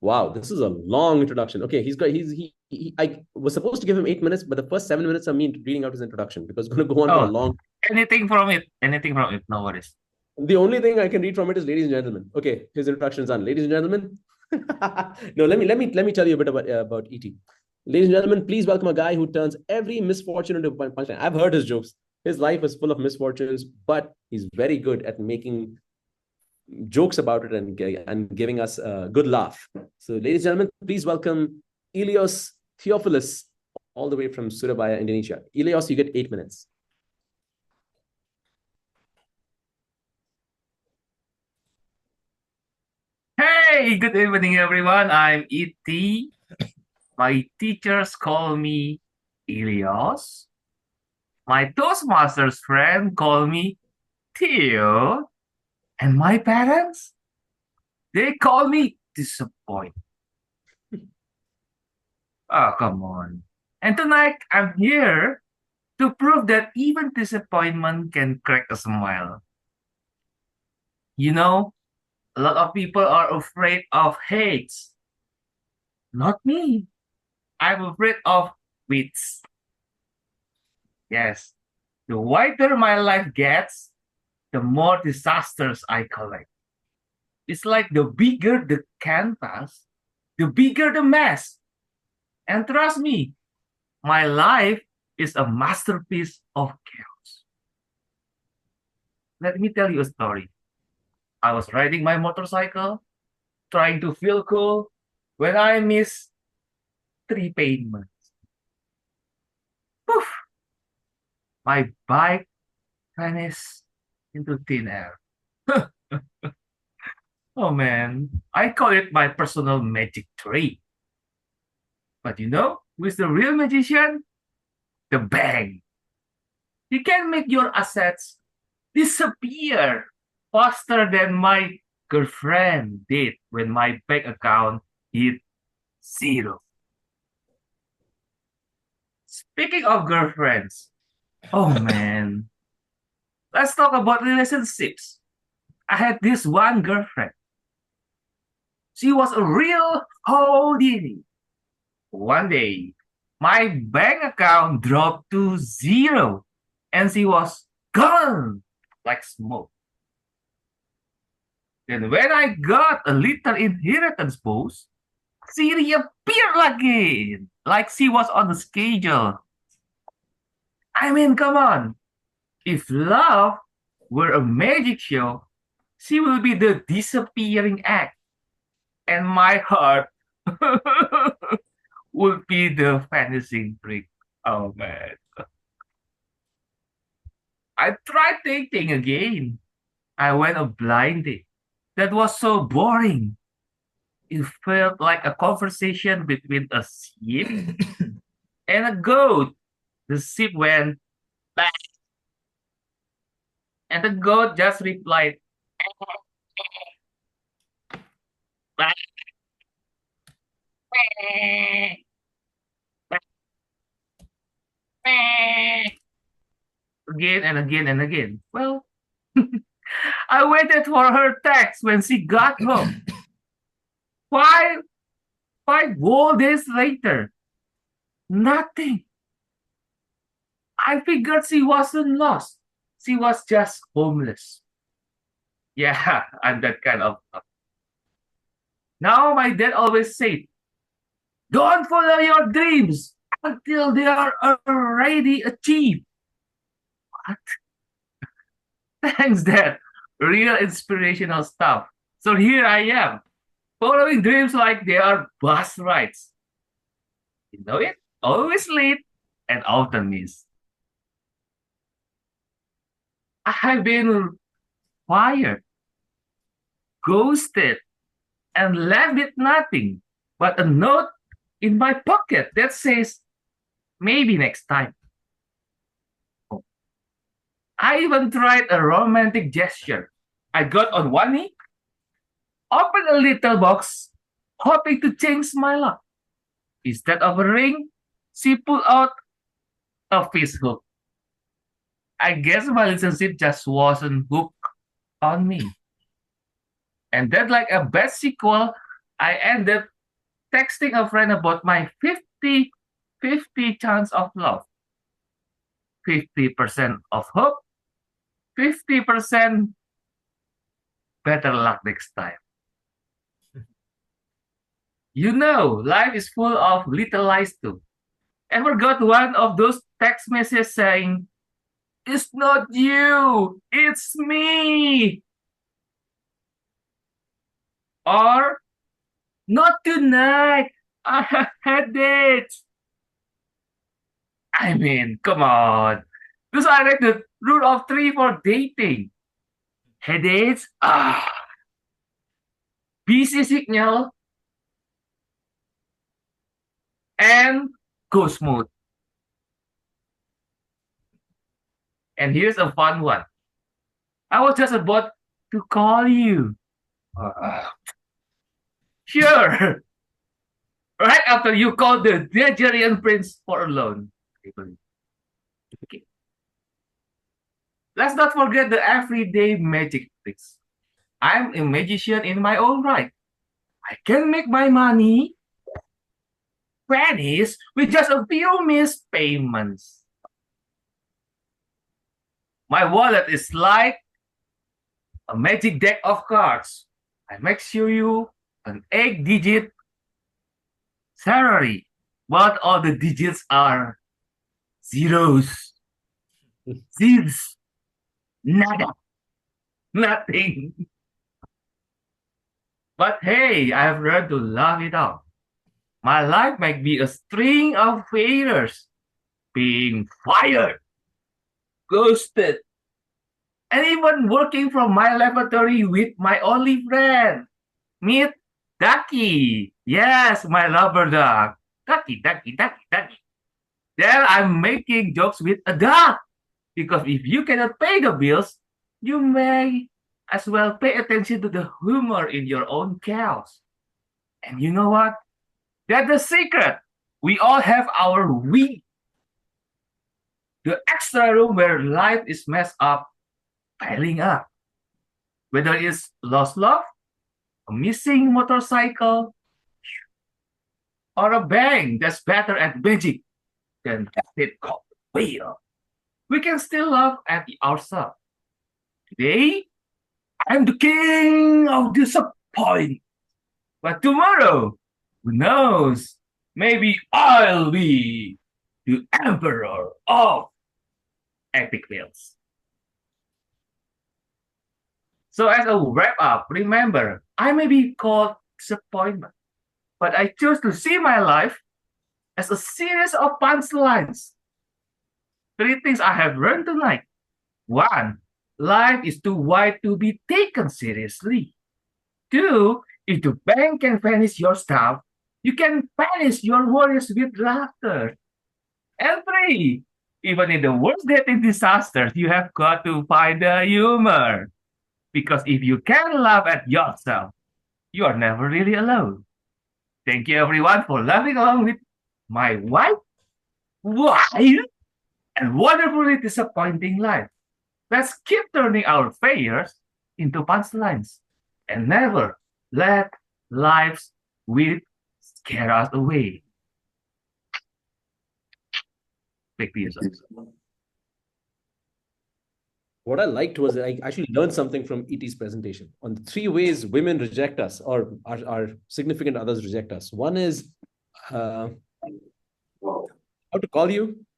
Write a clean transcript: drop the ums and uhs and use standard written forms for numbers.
Wow, this is a long introduction. Okay, I was supposed to give him 8 minutes, but the first 7 minutes are me reading out his introduction because it's going to go on for a Oh, long. anything from it. Anything from it. No worries. The only thing I can read from it is ladies and gentlemen. Okay, his introduction is on. Ladies and gentlemen. No, let me tell you a bit about ET. Ladies and gentlemen, please welcome a guy who turns every misfortune into a punchline. I've heard his jokes. His life is full of misfortunes, but he's very good at making jokes about it and giving us a good laugh. So, ladies and gentlemen, please welcome Eleos Theophilus, all the way from Surabaya, Indonesia. Eleos, you get 8 minutes. Hey, good evening, everyone. I'm E.T. My teachers call me Eleos. My Toastmasters friend call me Theo. And my parents, they call me Disappoint. Oh, come on. And tonight, I'm here to prove that even disappointment can crack a smile. You know, a lot of people are afraid of hates. Not me. I'm afraid of wits. Yes. The wider my life gets, the more disasters I collect. It's like the bigger the canvas, the bigger the mess. And trust me, my life is a masterpiece of chaos. Let me tell you a story. I was riding my motorcycle, trying to feel cool, when I missed three pavements. Poof! My bike vanished into thin air. Oh man, I call it my personal magic trick. But who's the real magician? The bank. You can make your assets disappear faster than my girlfriend did when my bank account hit zero. Speaking of girlfriends, oh man, let's talk about relationships. I had this one girlfriend. She was a real Houdini. One day, my bank account dropped to zero and she was gone like smoke. Then when I got a little inheritance post, she reappeared again, like she was on the schedule. I mean, come on. If love were a magic show, she will be the disappearing act, and my heart would be the vanishing brick. Oh man. I tried dating again. I went a blind date. That was so boring. It felt like a conversation between a sheep and a goat. The sheep went back, and the goat just replied, "Bah, bah, bah, bah," again and again and again. Well, I waited for her text when she got home. Five, 5 whole days later, nothing. I figured she wasn't lost. She was just homeless. Yeah, I'm that kind of. Now, my dad always said, don't follow your dreams until they are already achieved. What? Thanks, Dad. Real inspirational stuff. So here I am, following dreams like they are bus rides. You know it? Always late and often missed. I've been fired, ghosted, and left with nothing but a note in my pocket that says, maybe next time. I even tried a romantic gesture. I got on one knee, opened a little box, hoping to change my luck. Instead of a ring, she pulled out a fish hook. I guess my relationship just wasn't hooked on me. And then, like a bad sequel, I ended texting a friend about my 50-50 chance of love. 50% of hope, 50% better luck next time. You know, life is full of little lies too. Ever got one of those text messages saying, "It's not you, it's me"? Or, "Not tonight, I have headaches." I mean, come on. Those are like the rule of three for dating. Headaches, busy signal, and ghost mode. And here's a fun one. I was just about to call you. Sure. Right after you called the Nigerian prince for a loan. Okay. Let's not forget the everyday magic tricks. I'm a magician in my own right. I can make my money vanish with just a few missed payments. My wallet is like a magic deck of cards. I make sure you an 8-digit salary, but all the digits are zeros, zeros, nada, nothing. But hey, I have learned to laugh it off. My life might be a string of failures, being fired, ghosted, and even working from my laboratory with my only friend. Meet Ducky. Yes, my rubber duck. Ducky, Ducky, Ducky, Ducky. Then I'm making jokes with a duck. Because if you cannot pay the bills, you may as well pay attention to the humor in your own chaos. And you know what? That's the secret. We all have our we. The extra room where life is messed up, piling up. Whether it's lost love, a missing motorcycle, or a bang that's better at magic than it called wheel. We can still laugh at ourselves. Today, I'm the king of disappointment. But tomorrow, who knows? Maybe I'll be the emperor of epic fails. So as a wrap up, remember, I may be called disappointment, but I choose to see my life as a series of punchlines. 3 things I have learned tonight. 1, life is too wide to be taken seriously. 2, if the bank can vanish your stuff, you can vanish your worries with laughter. And 3, even in the worst dating disasters, you have got to find the humor. Because if you can laugh at yourself, you are never really alone. Thank you everyone for laughing along with my wild, and wonderfully disappointing life. Let's keep turning our failures into punchlines and never let life's wit scare us away. Back to you, sir. What I liked was I actually learned something from ET's presentation on the 3 ways women reject us or our significant others reject us. One is how to call you,